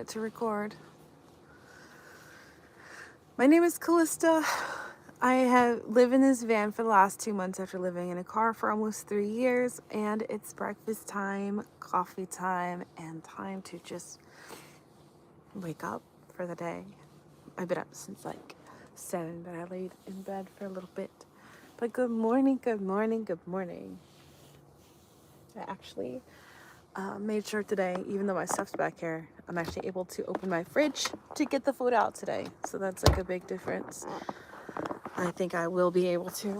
to record. My name is Calista. I have lived in this van for the last 2 months after living in a car for almost 3 years, and it's breakfast time, coffee time, and time to just wake up for the day. I've been up since like 7, but I laid in bed for a little bit. But good morning, good morning, good morning. I actually made sure today, even though my stuff's back here, I'm actually able to open my fridge to get the food out today. So that's like a big difference. I think I will be able to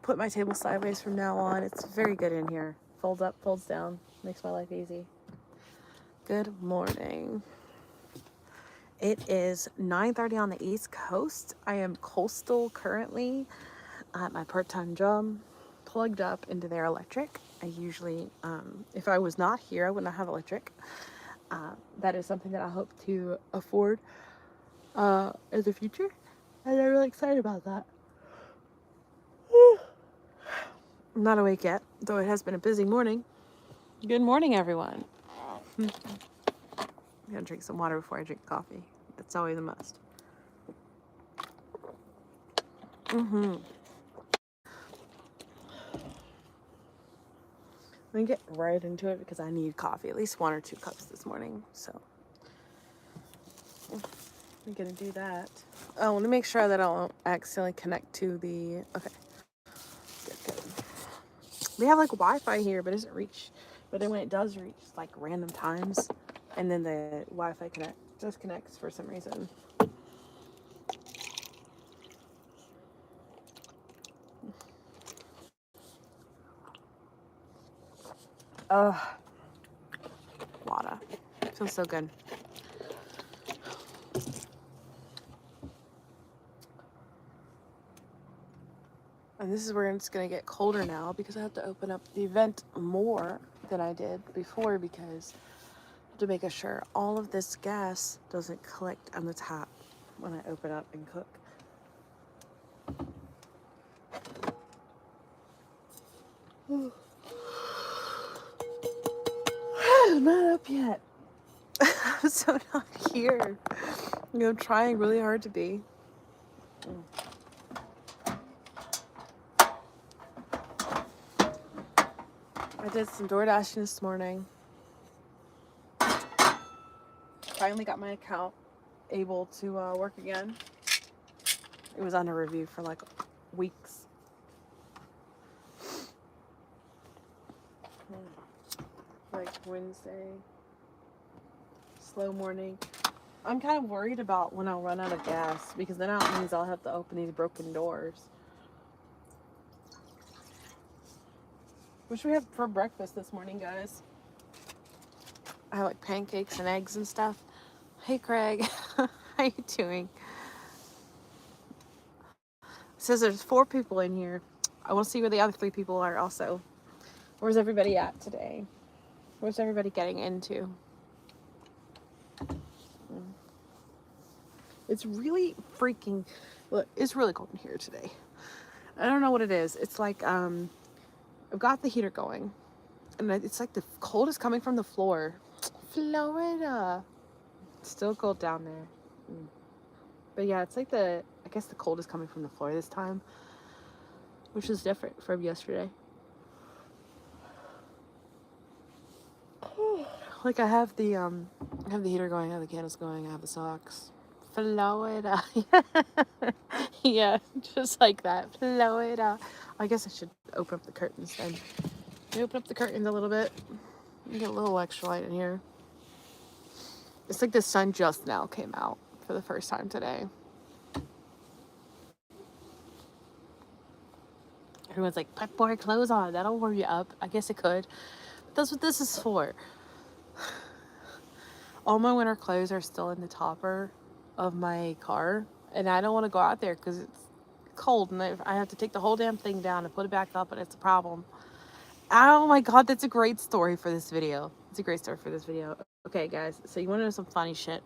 put my table sideways from now on. It's very good in here. Folds up, folds down, makes my life easy. Good morning. It is 9:30 on the East Coast. I am coastal currently at my part-time job, plugged up into their electric. I usually, if I was not here, I would not have electric. That is something that I hope to afford in the future, and I'm really excited about that. I'm not awake yet, though it has been a busy morning. Good morning, everyone. I'm gonna drink some water before I drink coffee. That's always a must. Let me get right into it because I need coffee, at least 1 or 2 cups this morning. So I'm gonna do that. Oh, I want to make sure that I don't accidentally connect to the. Okay, good. We have like Wi-Fi here, but it doesn't reach. But then when it does reach, like random times, and then the Wi-Fi disconnects for some reason. Water. Feels so good. And this is where it's going to get colder now because I have to open up the vent more than I did before because to make sure all of this gas doesn't collect on the tap when I open up and cook. I'm not up yet. I'm so not here. I'm trying really hard to be. I did some door dashing this morning. Finally got my account able to work again. It was under review for like weeks. Like Wednesday. Slow morning. I'm kind of worried about when I'll run out of gas because then that means I'll have to open these broken doors. What should we have for breakfast this morning, guys? I have like pancakes and eggs and stuff. Hey, Craig. How you doing? It says there's 4 people in here. I want to see where the other 3 people are also. Where's everybody at today? Where's everybody getting into? It's really freaking... Look, it's really cold in here today. I don't know what it is. It's like, I've got the heater going. And it's like the cold is coming from the floor. Florida. It's still cold down there. But yeah, it's like I guess the cold is coming from the floor this time. Which is different from yesterday. Like I have the heater going, I have the candles going, I have the socks. Florida. Yeah, just like that. Florida. I guess I should open up the curtains then. Open up the curtains a little bit. Get a little extra light in here. It's like the sun just now came out for the first time today. Everyone's like, put more clothes on. That'll warm you up. I guess it could. But that's what this is for. All my winter clothes are still in the topper of my car. And I don't want to go out there because it's cold. And I have to take the whole damn thing down and put it back up. And it's a problem. Oh my God, that's a great story for this video. It's a great story for this video. Okay, guys. So you want to know some funny shit.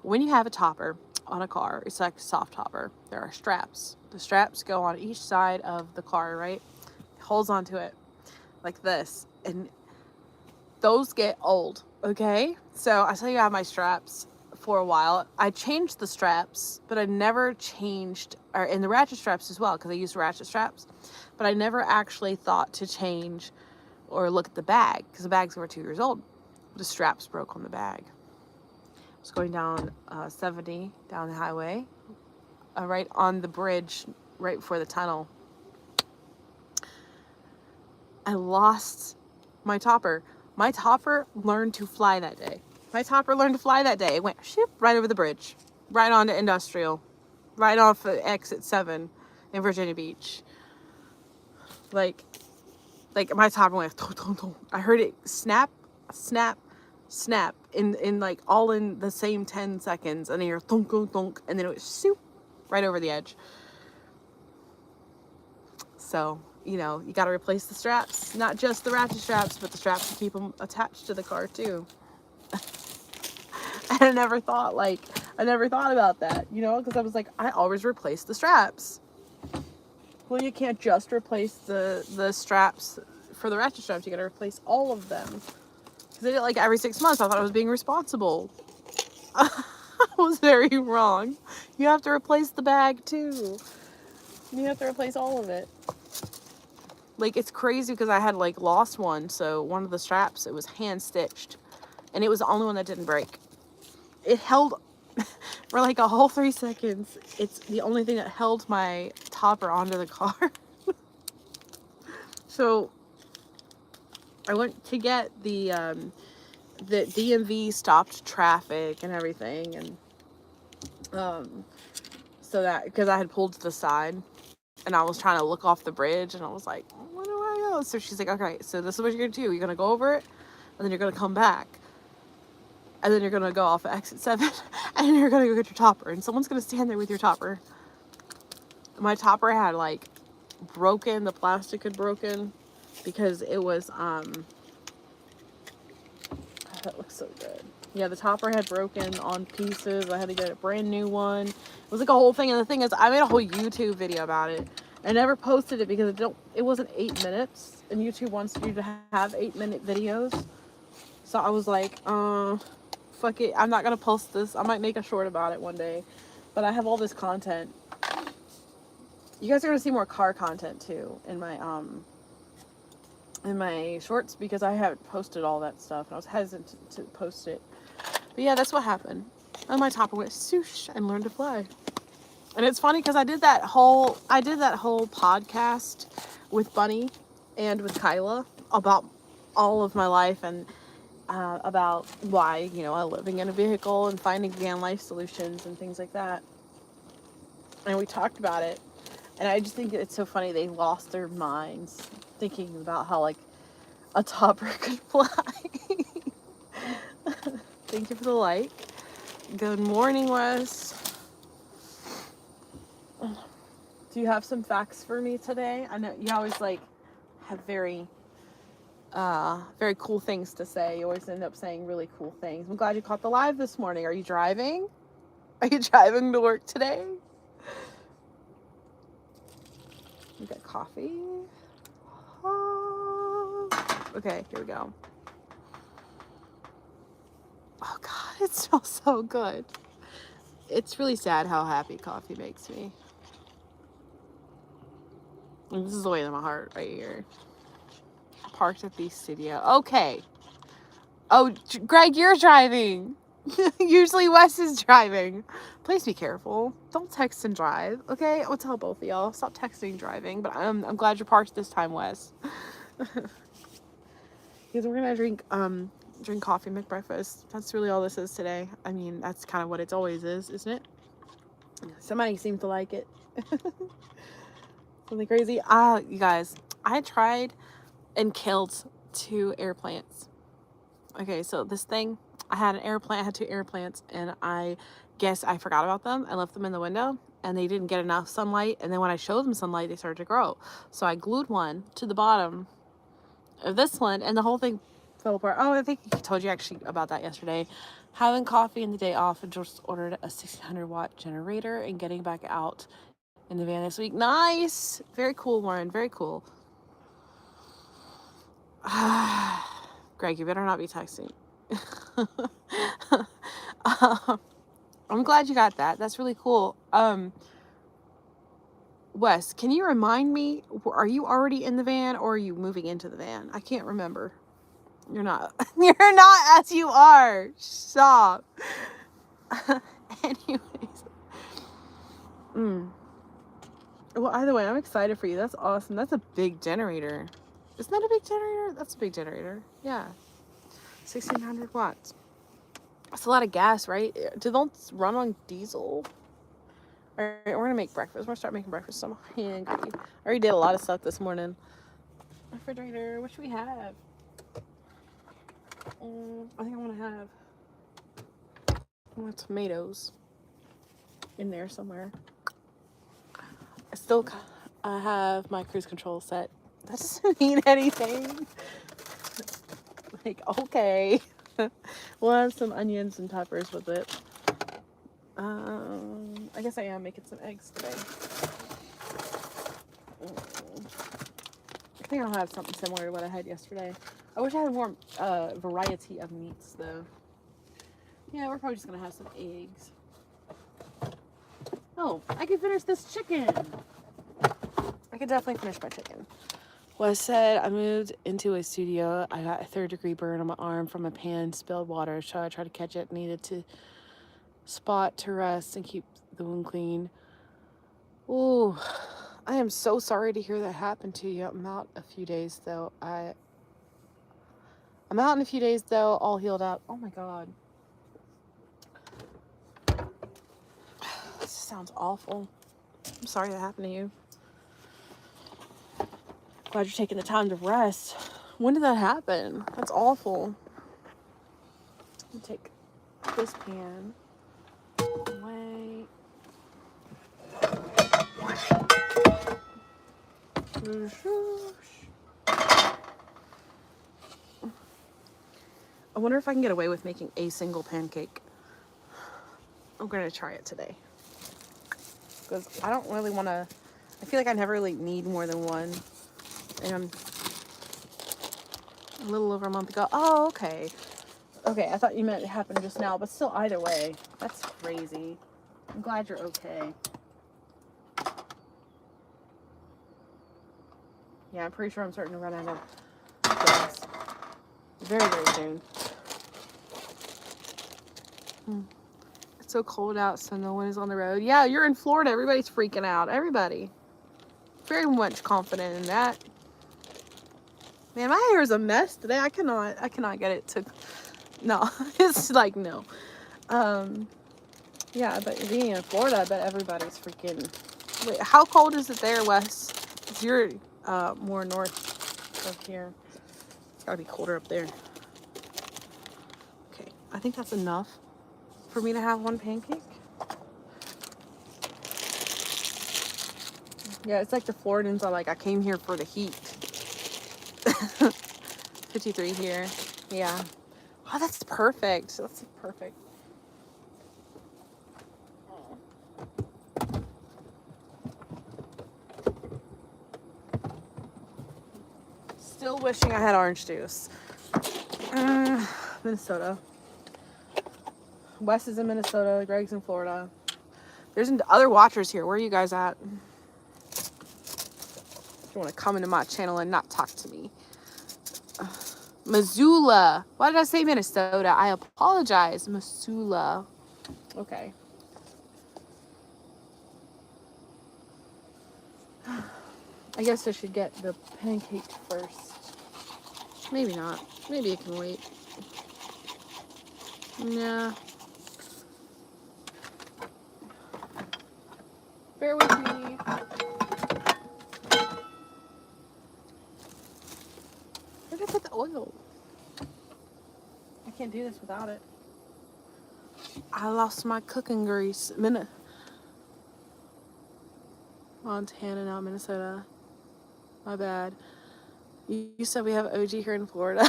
When you have a topper on a car, it's like a soft topper. There are straps. The straps go on each side of the car, right? It holds onto it like this. And those get old. Okay, so I tell you, I have my straps for a while. I changed the straps, but I never changed, or in the ratchet straps as well, because I used ratchet straps, but I never actually thought to change or look at the bag, because the bag's over 2 years old. The straps broke on the bag. I was going down 70 down the highway, right on the bridge, right before the tunnel. I lost my topper. My topper learned to fly that day. It went shoop, right over the bridge, right onto Industrial, right off of exit 7 in Virginia Beach. Like my topper went, thunk, thunk, thunk. I heard it snap, snap, snap in like all in the same 10 seconds. And then you're thunk, thunk, thunk, and then it was shoop, right over the edge. So, you know, you got to replace the straps, not just the ratchet straps, but the straps to keep them attached to the car too. And I never thought about that, you know, because I was like, I always replace the straps. Well, you can't just replace the straps for the ratchet straps. You got to replace all of them. Because I did it like every 6 months. I thought I was being responsible. I was very wrong. You have to replace the bag too. You have to replace all of it. Like, it's crazy because I had like lost one. So one of the straps, it was hand stitched, and it was the only one that didn't break. It held for like a whole 3 seconds. It's the only thing that held my topper onto the car. So I went to get the DMV stopped traffic and everything, and so that, because I had pulled to the side and I was trying to look off the bridge, and I was like, where do I go? So she's like, okay, so this is what you're gonna do. You're gonna go over it, and then you're gonna come back, and then you're gonna go off of exit 7, and then you're gonna go get your topper, and someone's gonna stand there with your topper. My topper had like broken, the plastic had broken, because it was that looks so good. Yeah, the topper had broken on pieces. I had to get a brand new one. It was like a whole thing, and the thing is, I made a whole YouTube video about it. I never posted it because it wasn't 8 minutes, and YouTube wants you to have 8-minute videos. So I was like, fuck it, I'm not gonna post this. I might make a short about it one day, but I have all this content. You guys are gonna see more car content too in my shorts, because I haven't posted all that stuff, and I was hesitant to post it. But yeah, that's what happened. And my topper went swoosh and learned to fly. And it's funny because I did that whole podcast with Bunny and with Kyla about all of my life, and about why, you know, I'm living in a vehicle and finding van life solutions and things like that. And we talked about it. And I just think it's so funny, they lost their minds thinking about how like a topper could fly. Thank you for the like. Good morning, Wes. Do you have some facts for me today? I know you always like have very cool things to say. You always end up saying really cool things. I'm glad you caught the live this morning. Are you driving? Are you driving to work today? You got coffee? Okay, here we go. Oh God, it smells so good. It's really sad how happy coffee makes me. And this is the way to my heart right here. Parked at the studio. Okay. Oh, Greg, you're driving. Usually Wes is driving. Please be careful. Don't text and drive, okay? I'll tell both of y'all. Stop texting and driving. But I'm glad you're parked this time, Wes. Because we're gonna drink coffee, make breakfast. That's really all this is today. I mean, that's kind of what it always is, isn't it? Somebody seemed to like it. Something crazy. You guys, I tried and killed 2 air plants. Okay, so this thing, I had 2 air plants, and I guess I forgot about them. I left them in the window, and they didn't get enough sunlight, and then when I showed them sunlight, they started to grow. So I glued one to the bottom of this one, and the whole thing fell apart. Oh, I think I told you actually about that yesterday. Having coffee in the day off, and just ordered a 1600 watt generator and getting back out in the van this week. Nice! Very cool, Warren. Very cool. Greg, you better not be texting. I'm glad you got that. That's really cool. Wes, can you remind me, are you already in the van or are you moving into the van? I can't remember. You're not. You're not, as you are. Stop. Anyways. Well, either way, I'm excited for you. That's awesome. That's a big generator. Isn't that a big generator? That's a big generator. Yeah. 1,600 watts. That's a lot of gas, right? Do those run on diesel? All right, we're gonna make breakfast. We're gonna start making breakfast. I'm hungry. I already did a lot of stuff this morning. Refrigerator. What should we have? I think I want tomatoes in there somewhere. I still have my cruise control set. That doesn't mean anything. Like, okay. We'll have some onions and peppers with it. I guess I am making some eggs today. I think I'll have something similar to what I had yesterday. I wish I had more variety of meats, though. Yeah, we're probably just going to have some eggs. Oh, I can finish this chicken. I could definitely finish my chicken. Wes said, I moved into a studio. I got a 3rd-degree burn on my arm from a pan, spilled water. So I tried to catch it. Needed to spot to rest and keep the wound clean. Ooh, I am so sorry to hear that happened to you. I'm out a few days, though. I'm out in a few days, though, all healed up. Oh, my God. This sounds awful. I'm sorry that happened to you. Glad you're taking the time to rest. When did that happen? That's awful. Let me take this pan away. I wonder if I can get away with making a single pancake. I'm going to try it today. Because I don't really want to... I feel like I never really need more than one. And a little over a month ago... Oh, okay. Okay, I thought you meant it happened just now. But still, either way. That's crazy. I'm glad you're okay. Yeah, I'm pretty sure I'm starting to run out of gas. Very, very soon. It's so cold out, so no one is on the road. Yeah, you're in Florida. Everybody's freaking out. Everybody. Very much confident in that. Man, my hair is a mess today. I cannot get it to... No. It's like, no. Yeah, but being in Florida, I bet everybody's freaking... Wait, how cold is it there, Wes? Because you're more north of here. It's gotta be colder up there. Okay, I think that's enough for me to have one pancake. Yeah, it's like the Floridans are like, I came here for the heat. 53 here. Yeah. Oh, that's perfect. That's perfect. Still wishing I had orange juice. Minnesota. Wes is in Minnesota. Greg's in Florida. There's other watchers here. Where are you guys at? If you want to come into my channel and not talk to me. Missoula. Why did I say Minnesota? I apologize. Missoula. Okay. I guess I should get the pancake first. Maybe not. Maybe it can wait. Nah. Bear with me. Where did I put the oil? I can't do this without it. I lost my cooking grease. Montana, not Minnesota. My bad. You said we have OG here in Florida.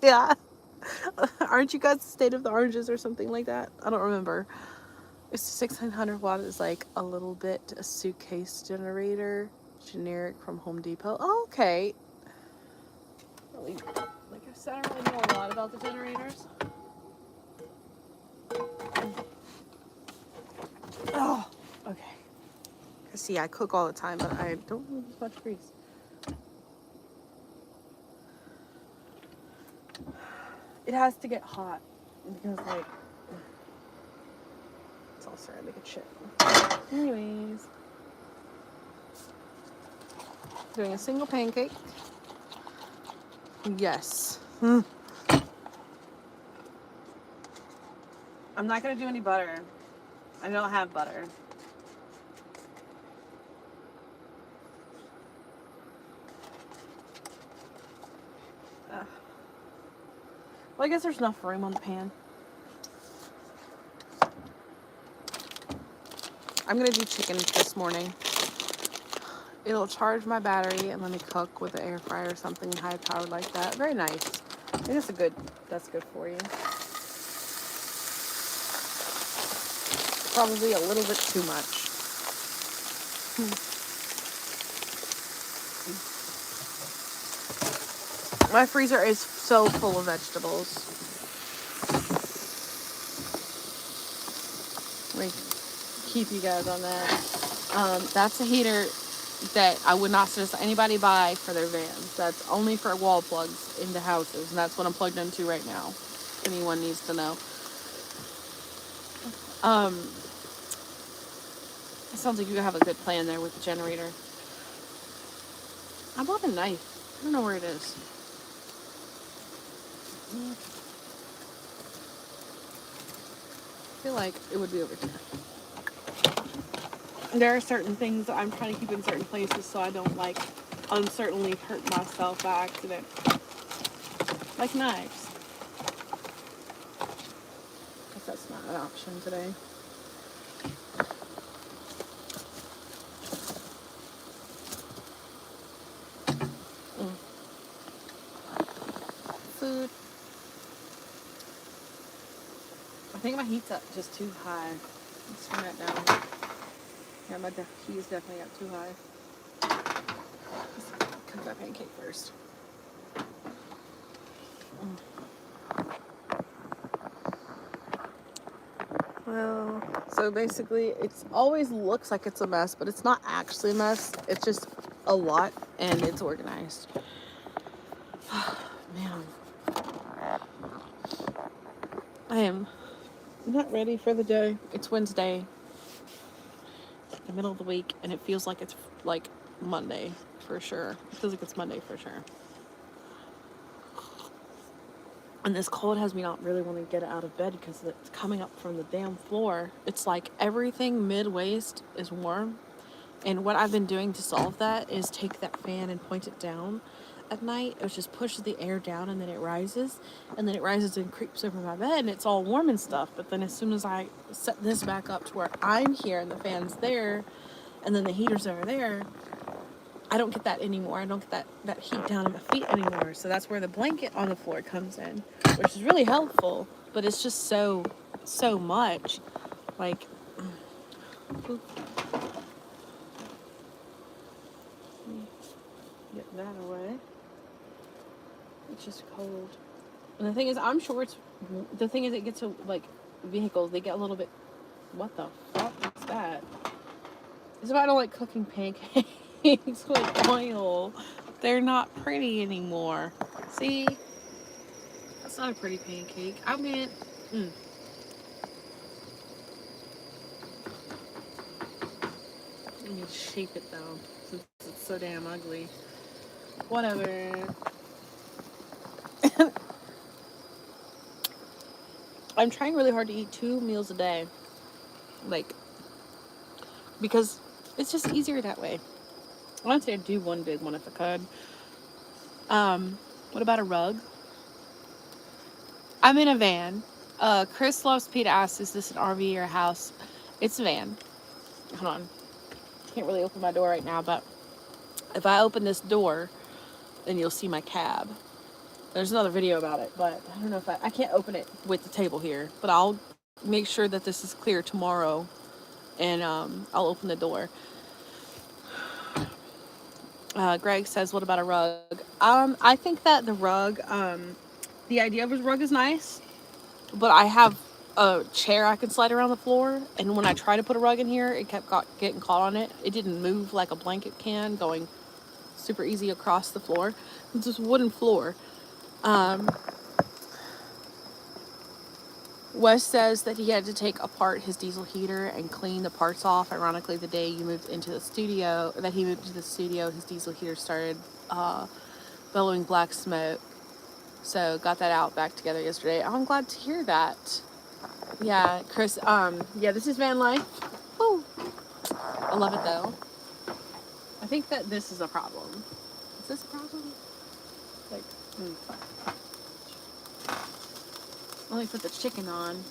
Yeah. Aren't you guys the state of the oranges or something like that? I don't remember. It's 1,600 watt is like a little bit a suitcase generator. Generic from Home Depot. Oh, okay. Like So I don't really know a lot about the generators. Oh, okay. See, I cook all the time, but I don't use much grease. It has to get hot because, like, it's all ceramic and shit. Anyways, doing a single pancake. Yes. I'm not gonna do any butter. I don't have butter. Well, I guess there's enough room on the pan. I'm gonna do chicken this morning. It'll charge my battery and let me cook with the air fryer or something high powered like that. Very nice. I think that's good for you. Probably a little bit too much. My freezer is so full of vegetables. Let me keep you guys on that. That's a heater that I would not suggest anybody buy for their vans. That's only for wall plugs into houses, and that's what I'm plugged into right now. If anyone needs to know. It sounds like you have a good plan there with the generator. I bought a knife. I don't know where it is. I feel like it would be over here. There are certain things that I'm trying to keep in certain places so I don't, like, uncertainly hurt myself by accident. Like knives. Guess that's not an option today. Food. I think my heat's up just too high. Let's turn that down. Yeah, my heat's definitely up too high. Let's cook that pancake first. Well, so basically, it's always looks like it's a mess, but it's not actually a mess. It's just a lot, and it's organized. Man. I am not ready for the day. It's Wednesday, the middle of the week, and it feels like it's like Monday for sure. It feels like it's Monday for sure. And this cold has me not really wanting to get out of bed because it's coming up from the damn floor. It's like everything mid-waist is warm. And what I've been doing to solve that is take that fan and point it down at night. It just pushes the air down and then it rises. And then it rises and creeps over my bed and it's all warm and stuff. But then as soon as I set this back up to where I'm here and the fan's there and then the heater's over there, I don't get that anymore. I don't get that heat down in my feet anymore. So that's where the blanket on the floor comes in, which is really helpful. But it's just so much. Like, get that away. It's just cold. And the thing is, I'm sure it gets to, like, vehicles, they get a little bit, what the fuck is that? It's why I don't like cooking pancakes with oil. They're not pretty anymore. See? That's not a pretty pancake. I mean, Let me shape it though, since it's so damn ugly. Whatever. I'm trying really hard to eat 2 meals a day. Like, because it's just easier that way. I would say I'd do one big one if I could. What about a rug? I'm in a van. Chris loves Pete asks, is this an RV or a house? It's a van. Hold on. Can't really open my door right now, but if I open this door, then you'll see my cab. There's another video about it, but I don't know if I can't open it with the table here, but I'll make sure that this is clear tomorrow, and I'll open the door. Greg says, what about a rug? I think that the rug, The idea of his rug is nice, but I have a chair I can slide around the floor, and when I try to put a rug in here, it kept getting caught on it. It didn't move like a blanket can, going super easy across the floor. It's just wooden floor. Um, Wes says that he had to take apart his diesel heater and clean the parts off. Ironically, the day he moved into the studio, his diesel heater started billowing black smoke. So got that out back together yesterday. I'm glad to hear that. Yeah, Chris. Yeah, this is van life. Woo. I love it though. I think that this is a problem. Is this a problem? Like, let me put the chicken on.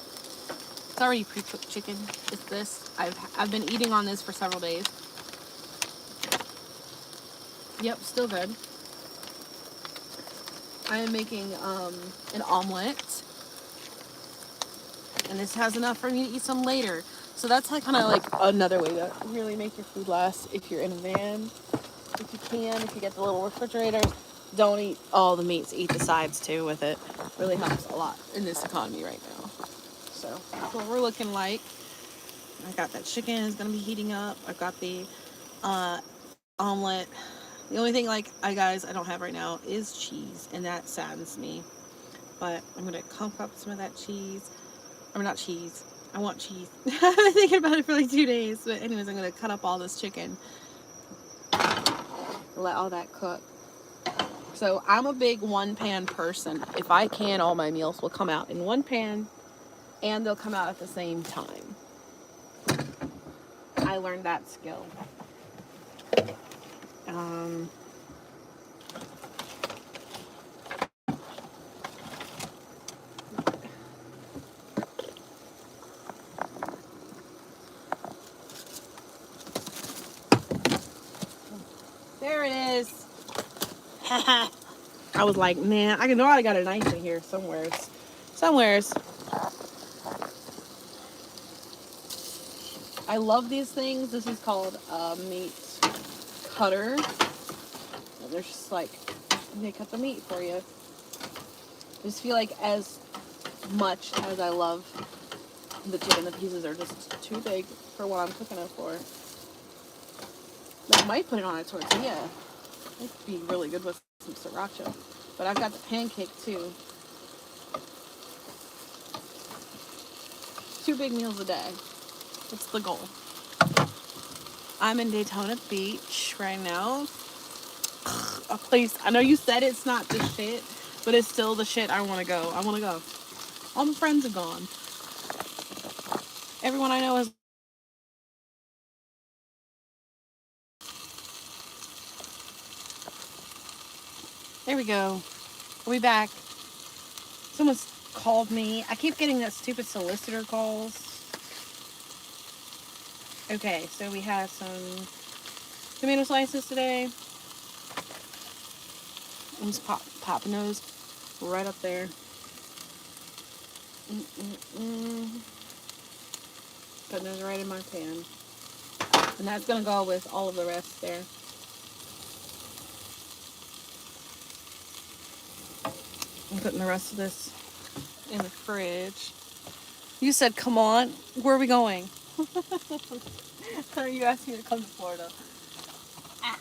It's already pre-cooked chicken. It's this. I've been eating on this for several days. Yep, still good. I am making an omelet, and this has enough for me to eat some later. So that's like kind of like another way to really make your food last if you're in a van. If you can, if you get the little refrigerators, don't eat all the meats, eat the sides too with it. Really helps a lot in this economy right now. So that's what we're looking like. I got that chicken is gonna be heating up. I've got the omelet. The only thing I don't have right now is cheese, and that saddens me. But I'm gonna cook up some of that cheese. Or not cheese. I want cheese. I've been thinking about it for like 2 days. But anyways, I'm gonna cut up all this chicken. Let all that cook. So I'm a big one pan person. If I can, all my meals will come out in one pan and they'll come out at the same time. I learned that skill. There it is. I was like, man, I know I got a knife in here somewheres. I love these things. This is called a meat cutter. And they're just like, they cut the meat for you. I just feel like as much as I love the chicken, the pieces are just too big for what I'm cooking it for. I might put it on a tortilla. It'd be really good with some sriracha. But I've got the pancake too. 2 big meals a day. That's the goal. I'm in Daytona Beach right now. A place, I know you said it's not the shit, but it's still the shit. I want to go. All my friends are gone. Everyone I know is. There we go. We'll be back. Someone's called me. I keep getting that stupid solicitor calls. Okay, so we have some tomato slices today. I'm just popping those right up there. Putting those right in my pan. And that's going to go with all of the rest there. I'm putting the rest of this in the fridge. You said, come on. Where are we going? You asked me to come to Florida. Ah.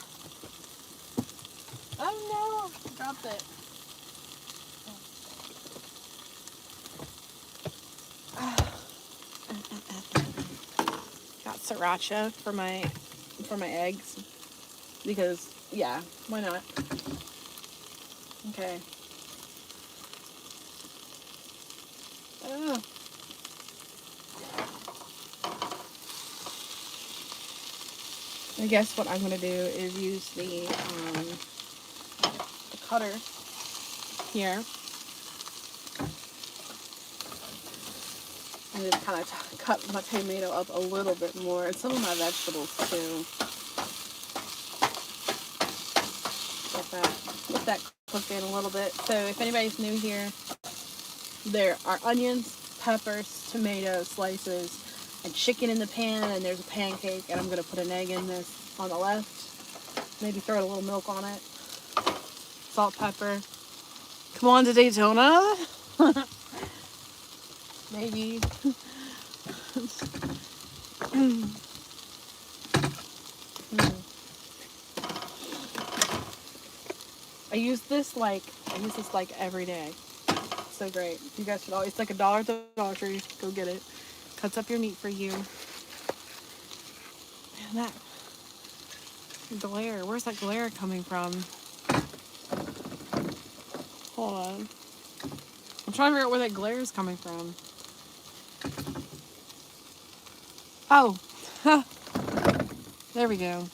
Oh no. Dropped it. Got sriracha for my eggs. Because, yeah, why not? Okay. I guess what I'm going to do is use the cutter here. And just kind of cut my tomato up a little bit more. And some of my vegetables too. Get that cooked in a little bit. So if anybody's new here, there are onions, peppers, tomatoes, slices, and chicken in the pan, and there's a pancake, and I'm going to put an egg in this on the left. Maybe throw a little milk on it. Salt, pepper. Come on to Daytona. Maybe. I use this like every day. It's so great. You guys should always, it's like $1 at the Dollar Tree. Go get it. Cuts up your meat for you. And that glare, where's that glare coming from? Hold on. I'm trying to figure out where that glare is coming from. Oh, there we go.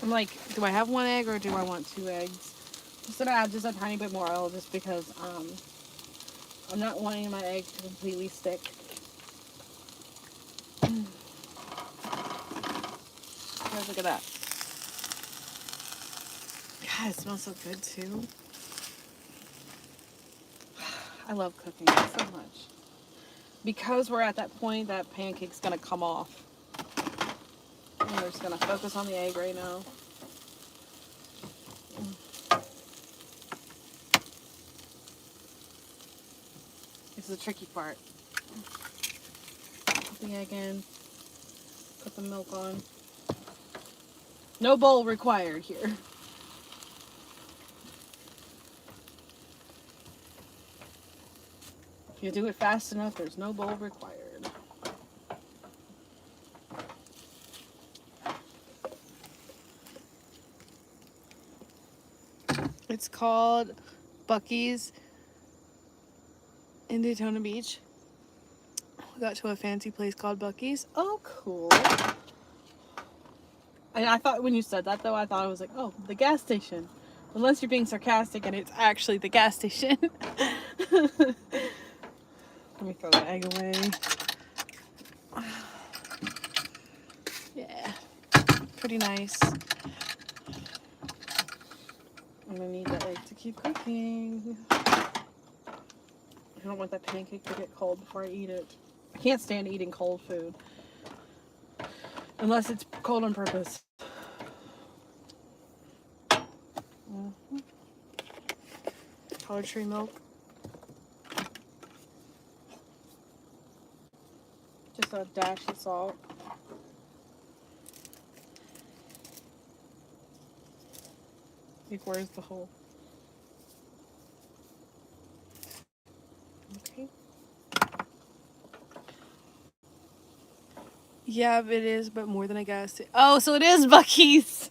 I'm like, do I have 1 egg or do I want 2 eggs? Just gonna add just a tiny bit more oil just because I'm not wanting my egg to completely stick. Guys, look at that. God, it smells so good too. I love cooking so much. Because we're at that point, that pancake's gonna come off. And we're just gonna focus on the egg right now. This is the tricky part. Put the egg in. Put the milk on. No bowl required here. If you do it fast enough, there's no bowl required. It's called Buc-ee's in Daytona Beach. We got to a fancy place called Buc-ee's. Oh, cool. And I thought when you said that, though, I thought it was like, oh, the gas station. Unless you're being sarcastic and it's actually the gas station. Let me throw the egg away. Yeah. Pretty nice. I'm gonna need that egg to keep cooking. I don't want that pancake to get cold before I eat it. I can't stand eating cold food. Unless it's cold on purpose. Dollar Tree milk. Just a dash of salt. Like, where's the hole? Okay. Yeah, it is, but more than I guessed. Oh, so it is Buc-ee's.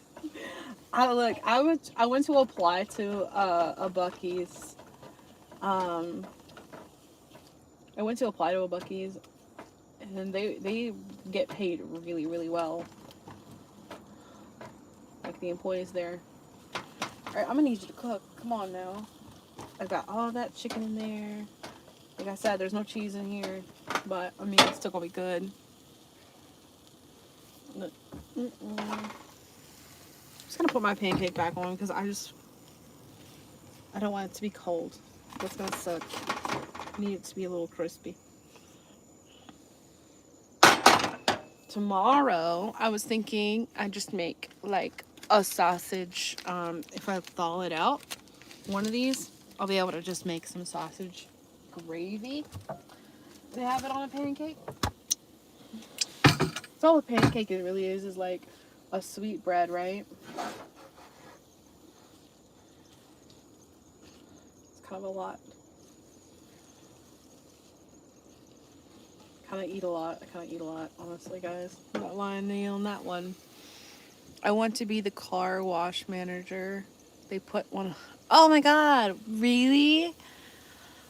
I went to apply to a Buc-ee's. I went to apply to a Buc-ee's, and they get paid really, really well. Like the employees there. Alright, I'm gonna need you to cook. Come on now. I got all that chicken in there. Like I said, there's no cheese in here, but I mean, it's still gonna be good. I'm just gonna put my pancake back on because I don't want it to be cold. That's gonna suck. I need it to be a little crispy. Tomorrow, I was thinking I'd just make like a sausage. If I thaw it out, one of these, I'll be able to just make some sausage gravy to have it on a pancake. So all a pancake it really is like a sweet bread, right? It's kind of a lot. I kind of eat a lot, honestly, guys. I'm not lying to you on that one. I want to be the car wash manager. They put one. Oh my god, really?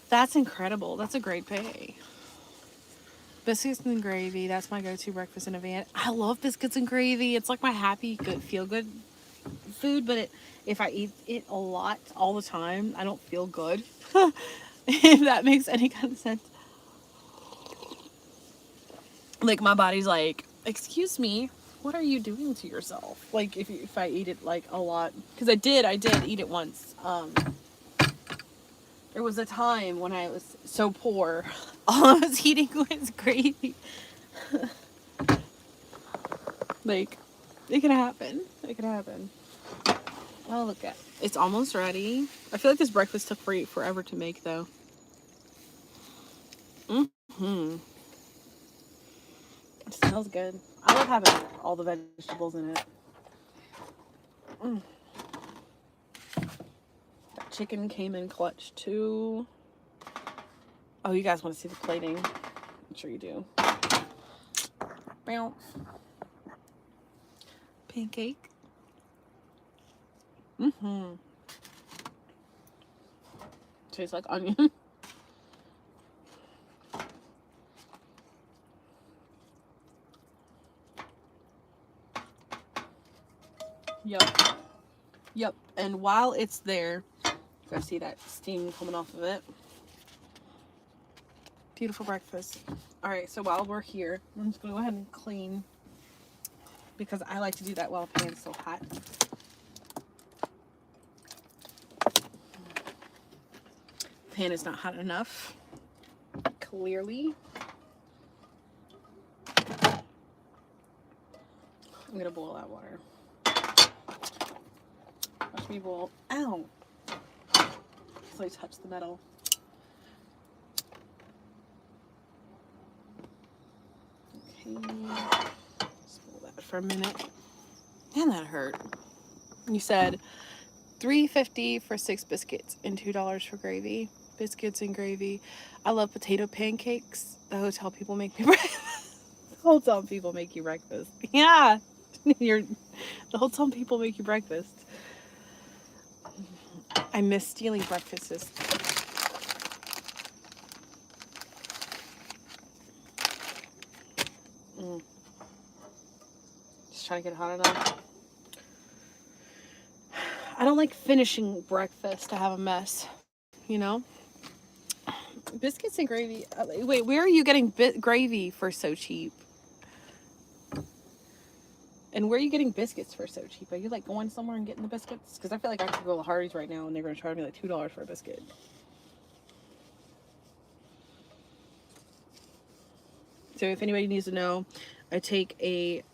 That's incredible. That's a great pay. Biscuits and gravy, that's my go-to breakfast in a van. I love biscuits and gravy. It's like my happy, good, feel-good food, but if I eat it a lot all the time, I don't feel good. If that makes any kind of sense. Like, my body's like, excuse me, what are you doing to yourself? Like, if I eat it, like, a lot. Because I did eat it once. There was a time when I was so poor, all I was eating was gravy. Like, it can happen. It can happen. Oh, look at it's almost ready. I feel like this breakfast took forever to make, though. Mm-hmm. It smells good. I love having all the vegetables in it. Mm. That chicken came in clutch, too. Oh, you guys want to see the plating? I'm sure you do. Bounce. Pancake. Mm-hmm. Tastes like onion. Yep. Yep. And while it's there, you guys see that steam coming off of it. Beautiful breakfast. All right, so while we're here, I'm just gonna go ahead and clean because I like to do that while the pan's still hot. Pan is not hot enough, clearly. I'm gonna boil that water. Watch me boil. Ow! So I touched the metal. Okay. Just boil that for a minute. Man, that hurt. You said $3.50 for 6 biscuits and $2 for gravy. Biscuits and gravy. I love potato pancakes. The hotel people make me breakfast. The hotel people make you breakfast. Yeah. The hotel people make you breakfast. I miss stealing breakfasts. Just trying to get it hot enough. I don't like finishing breakfast to have a mess, you know? Biscuits and gravy. Wait, where are you getting gravy for so cheap? And where are you getting biscuits for so cheap? Are you like going somewhere and getting the biscuits? Because I feel like I could go to Hardee's right now and they're going to charge me like $2 for a biscuit. So if anybody needs to know, I take a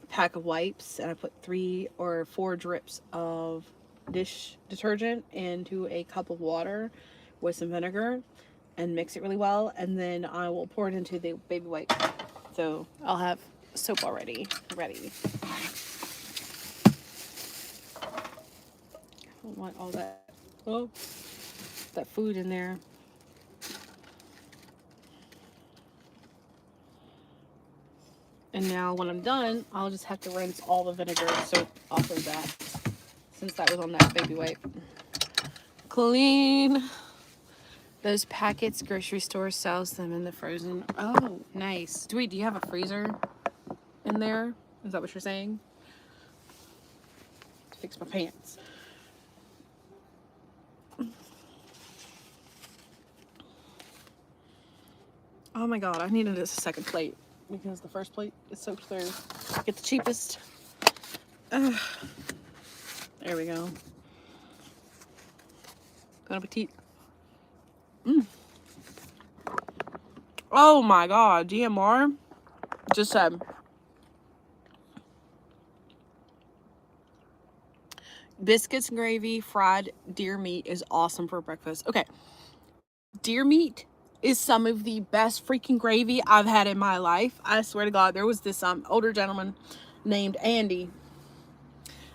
pack of wipes and I put 3 or 4 drips of dish detergent into a cup of water with some vinegar and mix it really well, and then I will pour it into the baby wipe. So I'll have soap already ready. I don't want all that that food in there. And now when I'm done, I'll just have to rinse all the vinegar soap off of that, since that was on that baby wipe. Clean. Those packets, grocery store sells them in the frozen. Oh, nice. Do you have a freezer in there? Is that what you're saying? To fix my pants. Oh my god, I needed a second plate because the first plate is soaked through. Get the cheapest. There we go. Bon appetit. Oh my god, DMR just said biscuits and gravy, fried deer meat is awesome for breakfast. Okay, deer meat is some of the best freaking gravy I've had in my life. I swear to God, there was this older gentleman named Andy,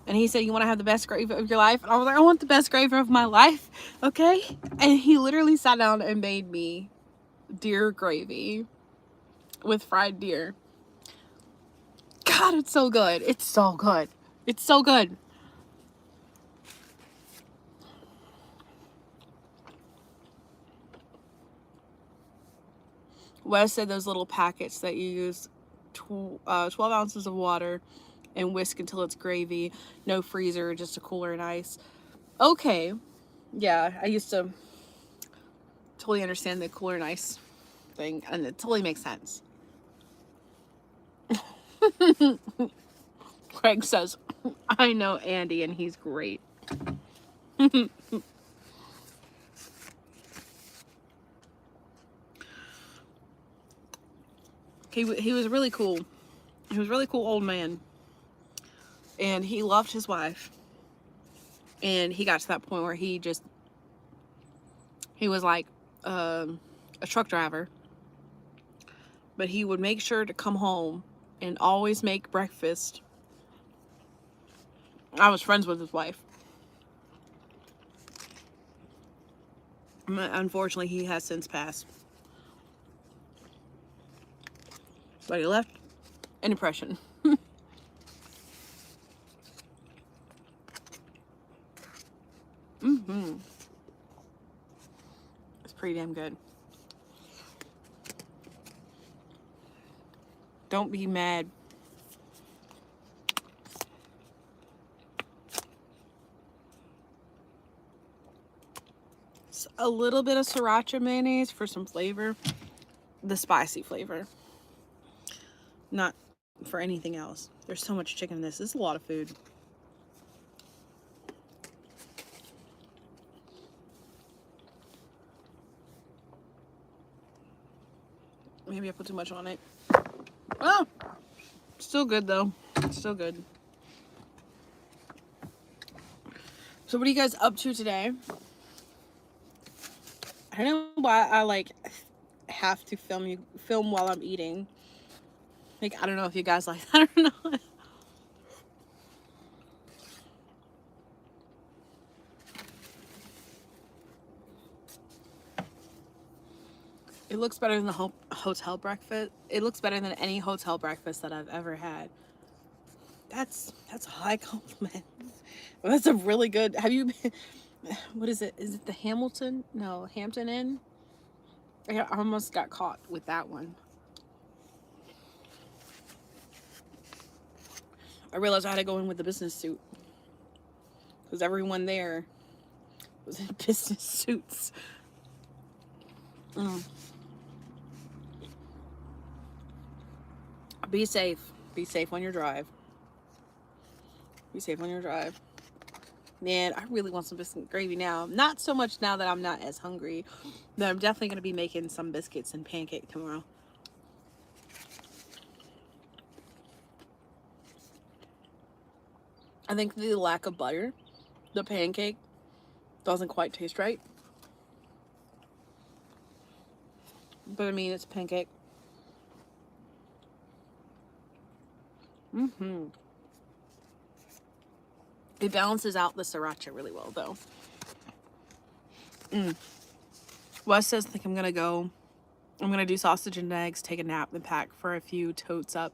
and he said, "You want to have the best gravy of your life?" And I was like, "I want the best gravy of my life." Okay, and he literally sat down and made me deer gravy with fried deer. God, it's so good. It's so good. It's so good. Wes said those little packets that you use 12 ounces of water and whisk until it's gravy. No freezer, just a cooler and ice. Okay. Yeah, I used to totally understand the cooler and ice thing, and it totally makes sense. Craig says, I know Andy and he's great. He was really cool. He was a really cool old man. And he loved his wife. And he got to that point where he was like a truck driver, but he would make sure to come home and always make breakfast. I was friends with his wife. Unfortunately, he has since passed. But he left an impression. It's pretty damn good. Don't be mad. It's a little bit of sriracha mayonnaise for some flavor. The spicy flavor. Not for anything else. There's so much chicken in this. This is a lot of food. Maybe I put too much on it. Oh, still good though. Still good. So what are you guys up to today? I don't know why I like have to film while I'm eating. Like, I don't know if you guys like that or not. It looks better than the hotel breakfast. It looks better than any hotel breakfast that I've ever had. That's a high compliment. That's a really good. Have you been, what is it? Is it the Hamilton? No, Hampton Inn? I almost got caught with that one. I realized I had to go in with the business suit because everyone there was in business suits. Be safe. Be safe on your drive. Be safe on your drive. Man, I really want some biscuit gravy now. Not so much now that I'm not as hungry, but I'm definitely going to be making some biscuits and pancake tomorrow. I think the lack of butter, the pancake, doesn't quite taste right. But I mean, it's a pancake. It balances out the sriracha really well, though. Wes says, I think I'm going to do sausage and eggs, take a nap, then pack for a few totes up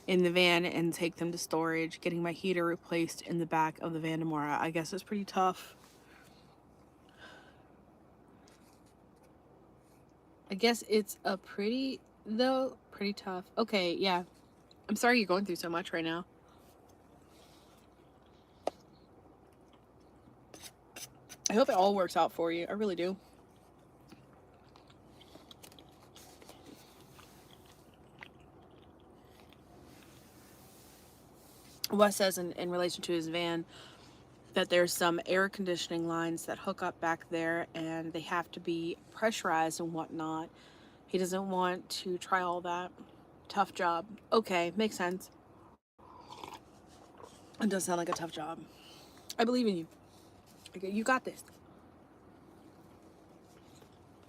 in the van and take them to storage, getting my heater replaced in the back of the van tomorrow. I guess it's pretty tough. I guess it's pretty tough. Okay, yeah. I'm sorry you're going through so much right now. I hope it all works out for you. I really do. Wes says in relation to his van that there's some air conditioning lines that hook up back there and they have to be pressurized and whatnot. He doesn't want to try all that. Tough job. Okay, makes sense. It does sound like a tough job. I believe in you. Okay, you got this.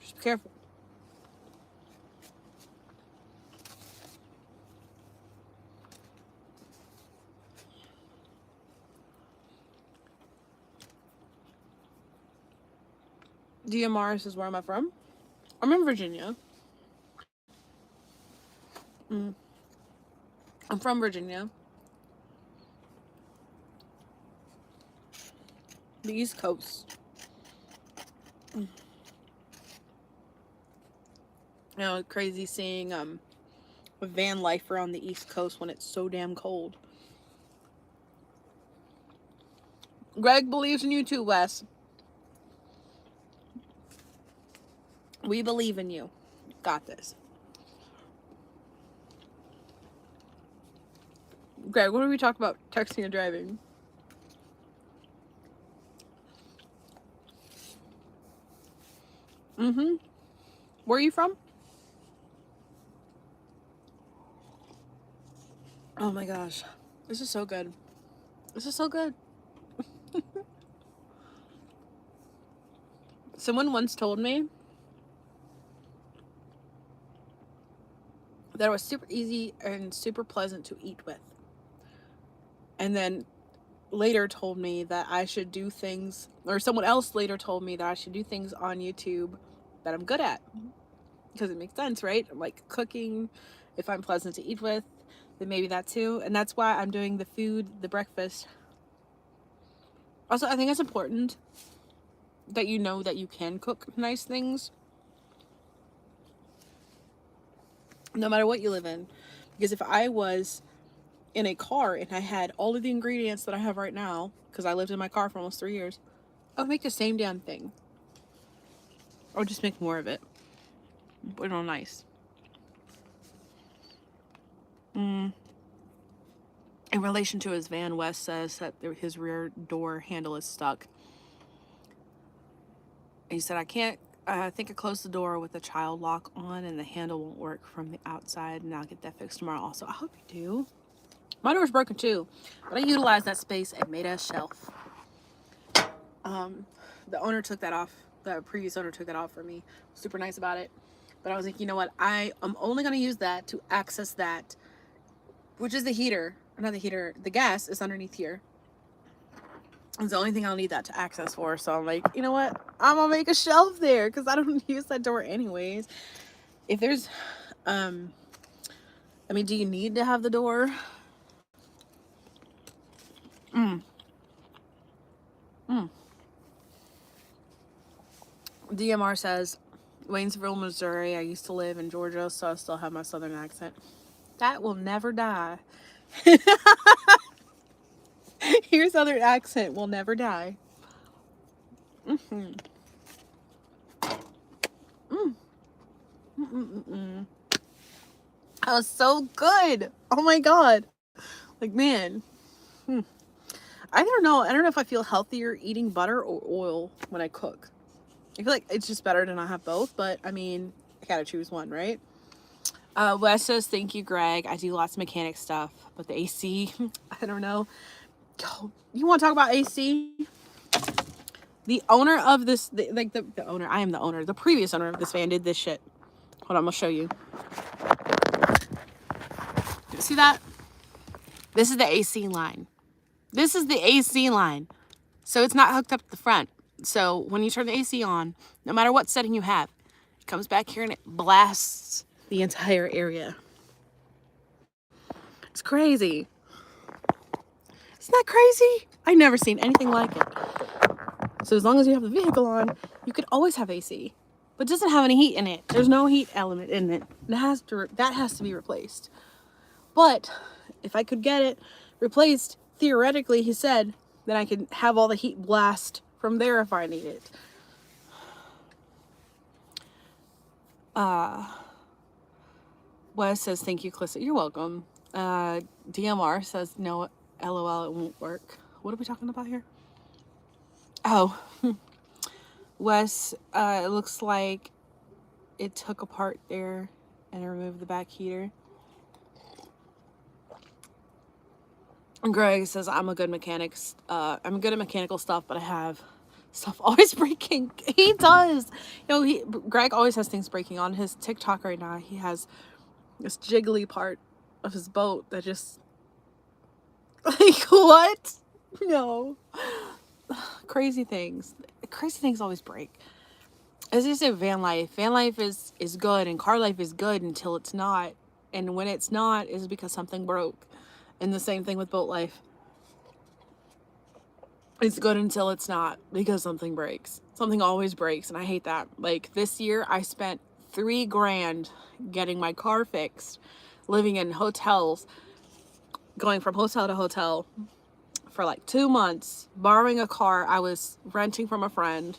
Just be careful. DMR says, where am I from? I'm in Virginia. I'm from Virginia. The East Coast. You know, crazy seeing van life around the East Coast when it's so damn cold. Greg believes in you too, Wes. We believe in you. Got this. Greg, what do we talk about texting and driving? Where are you from? Oh my gosh. This is so good. This is so good. Someone once told me that it was super easy and super pleasant to eat with. And then later told me that I should do things, or someone else later told me that I should do things on YouTube that I'm good at. Because it makes sense, right? Like cooking, if I'm pleasant to eat with, then maybe that too. And that's why I'm doing the food, the breakfast. Also, I think it's important that you know that you can cook nice things no matter what you live in. Because if I was in a car and I had all of the ingredients that I have right now, because I lived in my car for almost 3 years, I would make the same damn thing. Or just make more of it. Put it on nice. In relation to his van, Wes says that his rear door handle is stuck. He said, I think I closed the door with the child lock on and the handle won't work from the outside, and I'll get that fixed tomorrow also. I hope you do. My door's broken too, but I utilized that space and made a shelf. The owner took that off. The previous owner took that off for me. Super nice about it. But I was like, you know what? I'm only going to use that to access that, which is the heater. Not the heater. The gas is underneath here. It's the only thing I'll need that to access for. So I'm like, you know what? I'm going to make a shelf there because I don't use that door anyways. If there's, I mean, do you need to have the door? DMR says, Waynesville, Missouri. I used to live in Georgia, so I still have my southern accent. That will never die. Your southern accent will never die. That was so good. Oh my god. Like, man. I don't know. I don't know if I feel healthier eating butter or oil when I cook. I feel like it's just better to not have both, but I mean, I gotta choose one, right? Wes says, thank you, Greg. I do lots of mechanic stuff, but the AC, I don't know. You want to talk about AC? The owner of this, the owner, I am the owner, the previous owner of this van did this shit. Hold on, I'm gonna show you. See that? This is the AC line. This is the AC line. So it's not hooked up to the front. So when you turn the AC on, no matter what setting you have, it comes back here and it blasts the entire area. It's crazy. Isn't that crazy? I've never seen anything like it. So as long as you have the vehicle on, you could always have AC. But it doesn't have any heat in it. There's no heat element in it. That has to be replaced. But if I could get it replaced, theoretically, he said, then I could have all the heat blast from there if I need it. Wes says, thank you, Calista. You're welcome. DMR says, no, LOL, it won't work. What are we talking about here? Oh, Wes, it looks like it took apart there and removed the back heater. And Greg says, I'm a good mechanic. I'm good at mechanical stuff, but I have stuff always breaking. He does. You know, Greg always has things breaking. On his TikTok right now, he has this jiggly part of his boat that just, like, what? No. Crazy things always break. As you say, van life is good, and car life is good until it's not, and when it's not is because something broke. And the same thing with boat life. It's good until it's not, because something breaks. Something always breaks, and I hate that. Like, this year I spent $3,000 getting my car fixed, living in hotels, going from hotel to hotel for like 2 months, borrowing a car I was renting from a friend.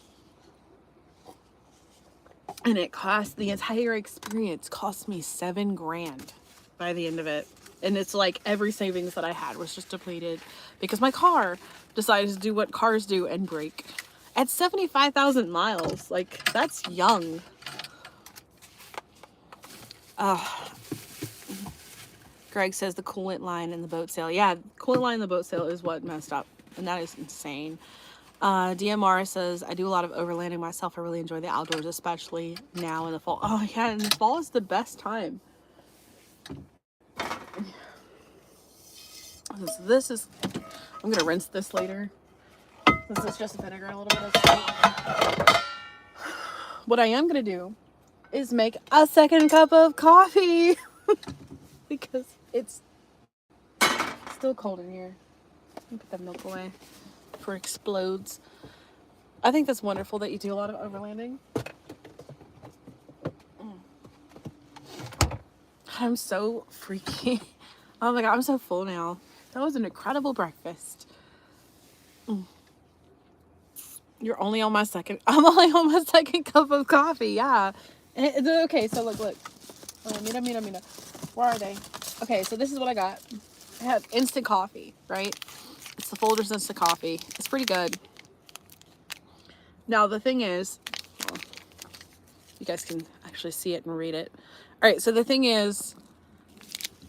And it cost, the entire experience cost me $7,000 by the end of it. And it's like every savings that I had was just depleted because my car decided to do what cars do and break. At 75,000 miles, like, that's young. Greg says the coolant line in the boat sale. Yeah, coolant line in the boat sale is what messed up. And that is insane. DMR says, I do a lot of overlanding myself. I really enjoy the outdoors, especially now in the fall. Oh, yeah, and the fall is the best time. This is, I'm going to rinse this later. This is just vinegar and a little bit of salt. What I am going to do is make a second cup of coffee because it's still cold in here. Let me put that milk away before it explodes. I think that's wonderful that you do a lot of overlanding. I'm so freaky. Oh my god, I'm so full now. That was an incredible breakfast. You're only on my second. I'm only on my second cup of coffee. Yeah. Okay, so look. Mira. Where are they? Okay, so this is what I got. I have instant coffee, right? It's the Folgers instant coffee. It's pretty good. Now the thing is, well, you guys can actually see it and read it. All right, so the thing is,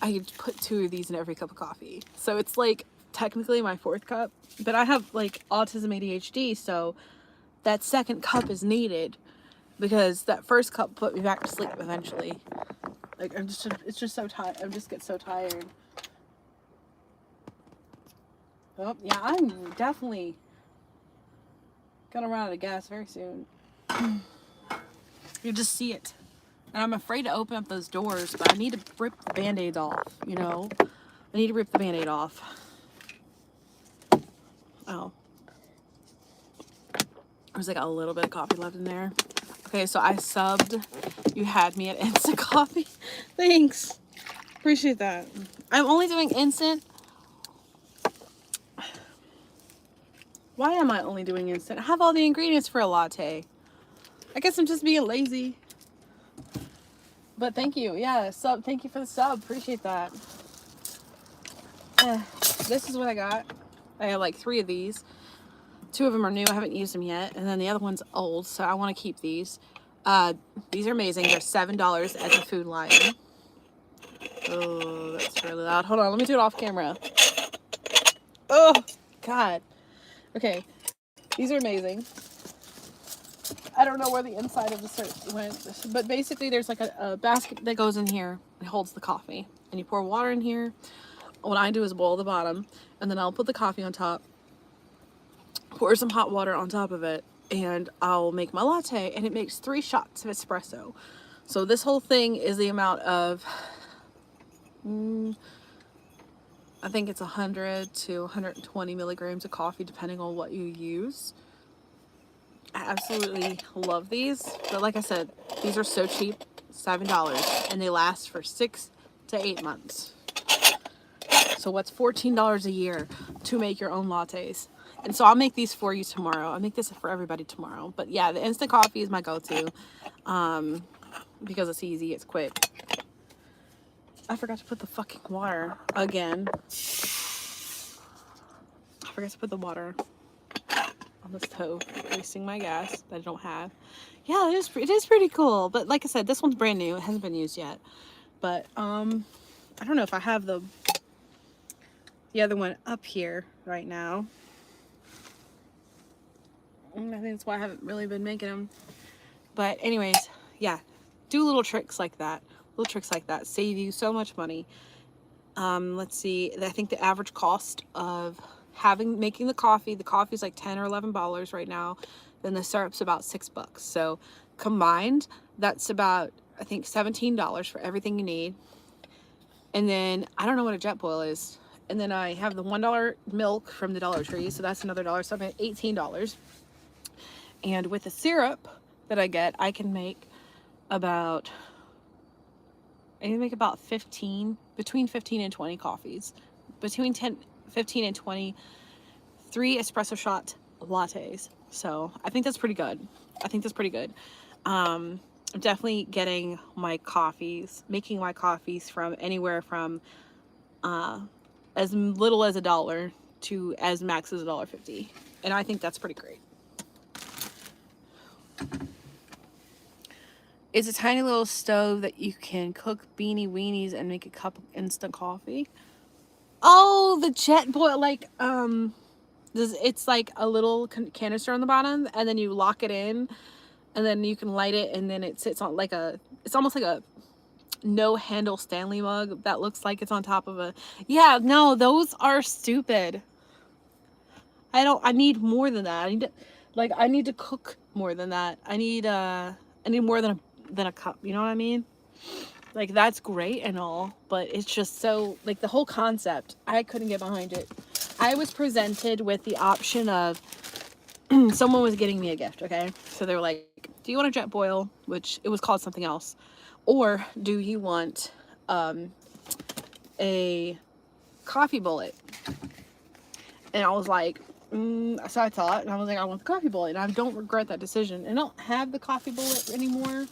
I put 2 of these in every cup of coffee. So it's like technically my 4th cup, but I have like autism ADHD, so that second cup is needed because that first cup put me back to sleep eventually. Like it's just so tired. I just get so tired. Oh, yeah, I'm definitely gonna run out of gas very soon. You just see it. And I'm afraid to open up those doors, but I need to rip the Band-Aids off, you know? I need to rip the Band-Aid off. Oh. There's like a little bit of coffee left in there. Okay, so I subbed. You had me at instant coffee. Thanks. Appreciate that. I'm only doing instant. Why am I only doing instant? I have all the ingredients for a latte. I guess I'm just being lazy. But thank you. Yeah, sub. Thank you for the sub. Appreciate that. This is what I got. I have like 3 of these. 2 of them are new. I haven't used them yet. And then the other one's old, so I want to keep these. These are amazing. They're $7 at the Food Lion. Oh, that's really loud. Hold on. Let me do it off camera. Oh, God. Okay. These are amazing. I don't know where the inside of the cert went, but basically there's like a basket that goes in here and holds the coffee. And you pour water in here. What I do is boil the bottom, and then I'll put the coffee on top, pour some hot water on top of it, and I'll make my latte, and it makes 3 shots of espresso. So this whole thing is the amount of, I think it's 100 to 120 milligrams of coffee, depending on what you use. I absolutely love these, but like I said, these are so cheap, $7, and they last for 6 to 8 months. So what's $14 a year to make your own lattes? And so I'll make these for you tomorrow. I'll make this for everybody tomorrow. But yeah, the instant coffee is my go-to because it's easy, it's quick. I forgot to put the fucking water again. I forgot to put the water on the stove, wasting my gas that I don't have. Yeah, it is pretty cool. But like I said, this one's brand new. It hasn't been used yet. But I don't know if I have the other one up here right now. I think that's why I haven't really been making them. But anyways, yeah, do little tricks like that. Little tricks like that save you so much money. Let's see. I think the average cost of making the coffee is like $10 or $11 right now. Then the syrup's about $6. So combined, that's about, I think, $17 for everything you need. And then I don't know what a jet boil is. And then I have the $1 milk from the Dollar Tree, so that's another $1. So I'm at $18. And with the syrup that I get, I can make about 15, between 15 and 20 coffees. Between 15 and 20, 3 espresso shot lattes. So I think that's pretty good. I'm definitely getting my coffees, making my coffees from anywhere from as little as $1 to as max as $1.50. And I think that's pretty great. It's a tiny little stove that you can cook beanie weenies and make a cup of instant coffee. Oh, the jet boil, like, It's like a little canister on the bottom, and then you lock it in, and then you can light it, and then it sits on like it's almost like a no handle Stanley mug that looks like it's on top of a, yeah, no, those are stupid. I need more than that. I need to cook more than that. I need more than a cup, you know what I mean? Like, that's great and all, but it's just so, like, the whole concept, I couldn't get behind it. I was presented with the option of, someone was getting me a gift, okay? So they were like, do you want a jet boil? Which, it was called something else. Or do you want a coffee bullet? And I was like, so I thought, and I was like, I want the coffee bullet. And I don't regret that decision. And I don't have the coffee bullet anymore.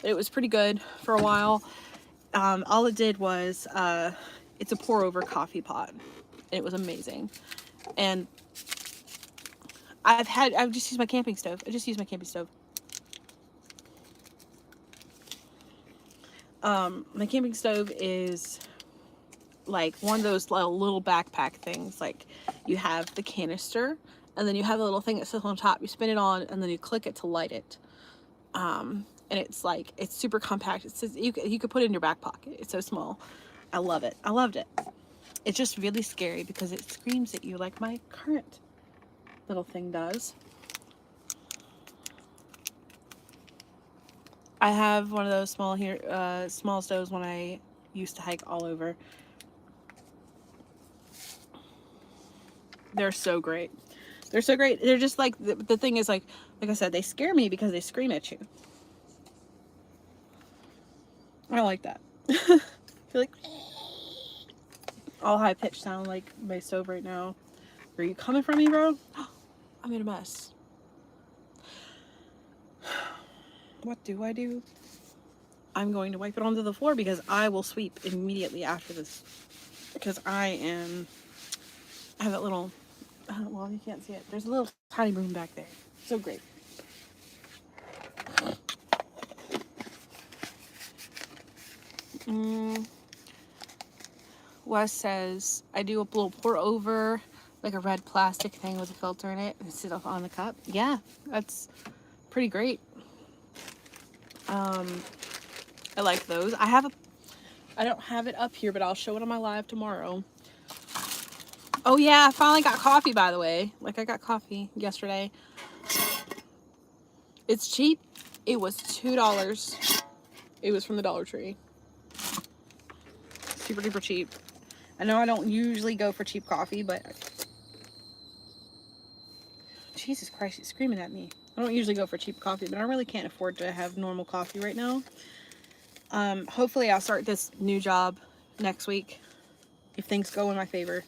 It was pretty good for a while. All it did was, it's a pour over coffee pot. And it was amazing. And I've just used my camping stove. My camping stove is like one of those little backpack things. Like, you have the canister, and then you have the little thing that sits on top. You spin it on, and then you click it to light it. And it's like, it's super compact. It says you could put it in your back pocket. It's so small. I love it. I loved it. It's just really scary because it screams at you like my current little thing does. I have one of those small stoves when I used to hike all over. They're so great. They're so great. They're just like, the thing is, like I said, they scare me because they scream at you. I like that. I feel like all high pitched sound like my stove right now. Where are you coming from me, bro? I made a mess. What do I do? I'm going to wipe it onto the floor because I will sweep immediately after this. Because I have that little, well, you can't see it. There's a little tiny room back there. So great. Wes says, I do a little pour over, like a red plastic thing with a filter in it, and sit up on the cup. Yeah, that's pretty great. I like those. I don't have it up here, but I'll show it on my live tomorrow. Oh yeah, I finally got coffee, by the way. Like, I got coffee yesterday. It's cheap. It was $2. It was from the Dollar Tree. Super duper cheap. I know I don't usually go for cheap coffee, but Jesus Christ, he's screaming at me. I don't usually go for cheap coffee, but I really can't afford to have normal coffee right now. Hopefully I'll start this new job next week if things go in my favor.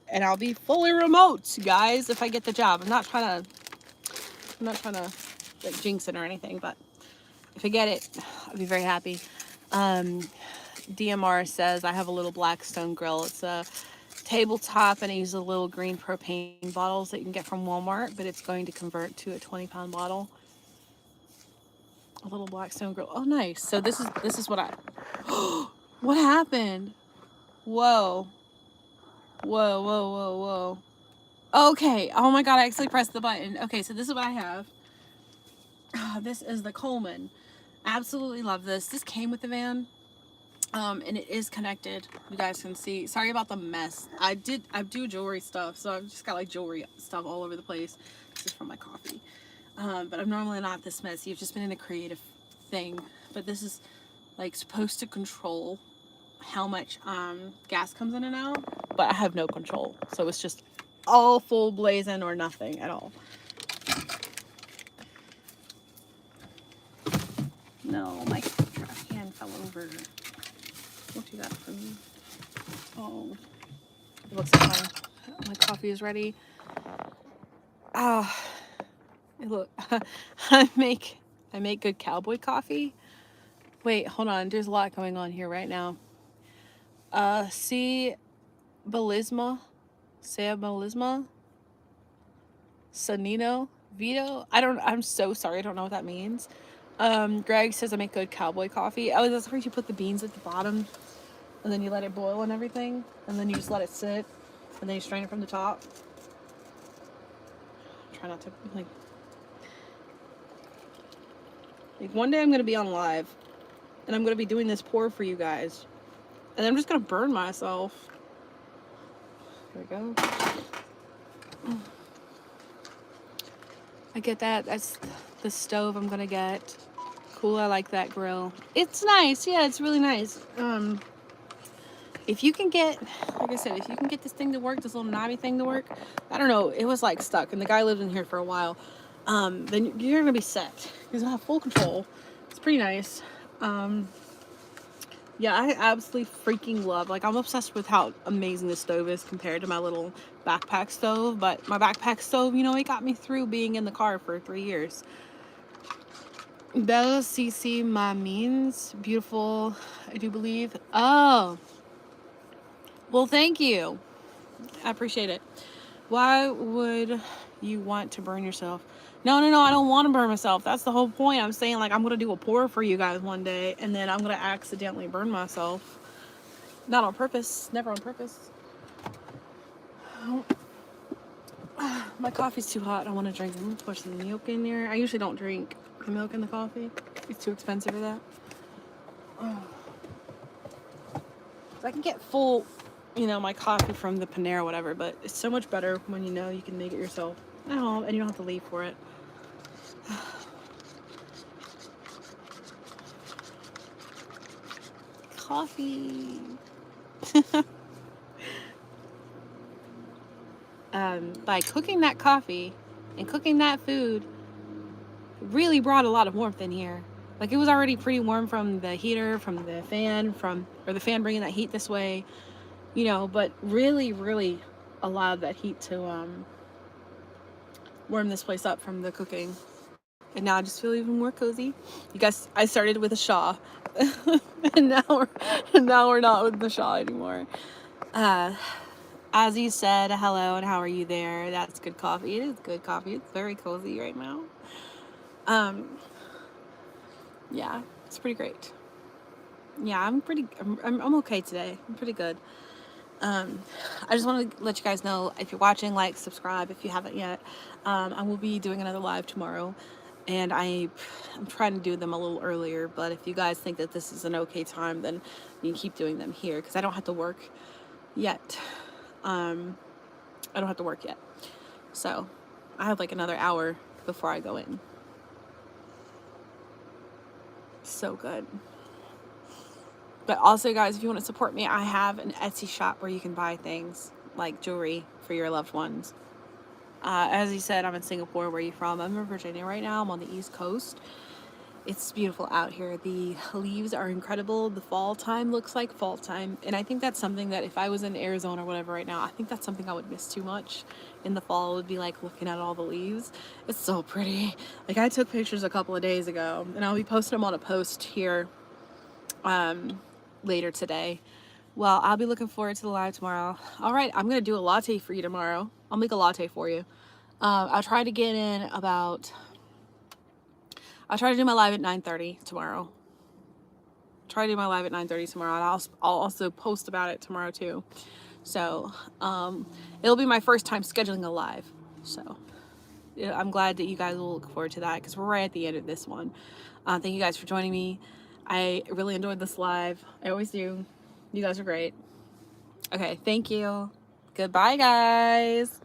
And I'll be fully remote, guys, if I get the job. I'm not trying to like jinx it or anything, but if I get it, I'll be very happy. DMR says, I have a little Blackstone grill. It's a tabletop, and I use the little green propane bottles that you can get from Walmart, but it's going to convert to a 20-pound bottle. A little Blackstone grill. Oh, nice. So this is what I... What happened? Whoa. Whoa, whoa, whoa, whoa. Okay. Oh my God, I actually pressed the button. Okay, so this is what I have. This is the Coleman. Absolutely love this. This came with the van. And it is connected. You guys can see. Sorry about the mess. I do jewelry stuff, so I've just got like jewelry stuff all over the place. This is from my coffee. But I'm normally not this messy. I've just been in a creative thing. But this is like supposed to control how much gas comes in and out, but I have no control. So it's just all full blazing or nothing at all. No, my trash can fell over. Don't do that for me. Oh, it looks like my coffee is ready. Look, I make good cowboy coffee. Wait, hold on. There's a lot going on here right now. See, Belisma, Sanino, Vito. I'm so sorry. I don't know what that means. Greg says I make good cowboy coffee. Oh, that's where you put the beans at the bottom, and then you let it boil and everything, and then you just let it sit. and then you strain it from the top. Try not to like one day I'm gonna be on live, and I'm gonna be doing this pour for you guys, and I'm just gonna burn myself. There we go. I get that. That's the stove I'm gonna get. Cool. I like that grill. It's nice. Yeah, it's really nice. If you can get, like I said, if you can get this thing to work, this little knobby thing to work, I don't know, it was like stuck, and the guy lived in here for a while. Then you're gonna be set. You'll have full control. It's pretty nice. Yeah, I absolutely freaking love, like, I'm obsessed with how amazing this stove is compared to my little backpack stove. But my backpack stove, you know, it got me through being in the car for 3 years. Bella CC my means beautiful, I do believe. Oh, well, thank you. I appreciate it. Why would you want to burn yourself? No, I don't want to burn myself. That's the whole point. I'm saying, like, I'm going to do a pour for you guys one day, and then I'm going to accidentally burn myself. Not on purpose. Never on purpose. My coffee's too hot. I want to drink. I'm going to push some milk in there. I usually don't drink the milk in the coffee. It's too expensive for that. So I can get full, you know, my coffee from the Panera or whatever, but it's so much better when you know you can make it yourself at home and you don't have to leave for it. Coffee. By cooking that coffee and cooking that food really brought a lot of warmth in here. Like, it was already pretty warm from the heater, from the fan, or the fan bringing that heat this way, you know, but really, really allowed that heat to warm this place up from the cooking. And now I just feel even more cozy. You guys, I started with a Shaw, and now we're not with the Shaw anymore. As you said, hello, and how are you there? That's good coffee. It is good coffee. It's very cozy right now. Yeah, it's pretty great. Yeah, I'm okay today. I'm pretty good. I just want to let you guys know, if you're watching, like, subscribe if you haven't yet. I will be doing another live tomorrow, and I'm trying to do them a little earlier, but if you guys think that this is an okay time, then you can keep doing them here, because I don't have to work yet. So I have like another hour before I go in. So good. But also, guys, if you want to support me, I have an Etsy shop where you can buy things like jewelry for your loved ones. As you said, I'm in Singapore. Where are you from? I'm in Virginia right now. I'm on the East Coast. It's beautiful out here. The leaves are incredible. The fall time looks like fall time. And I think that's something that if I was in Arizona or whatever right now, I think that's something I would miss too much. In the fall, it would be like looking at all the leaves. It's so pretty. Like, I took pictures a couple of days ago, and I'll be posting them on a post here later today. Well, I'll be looking forward to the live tomorrow. All right, I'm going to do a latte for you tomorrow. I'll make a latte for you. I'll try to get in I'll try to do my live at 9:30 tomorrow. And I'll also post about it tomorrow too. So, it'll be my first time scheduling a live. So, yeah, I'm glad that you guys will look forward to that, because we're right at the end of this one. Thank you guys for joining me. I really enjoyed this live. I always do. You guys are great. Okay, thank you. Goodbye, guys.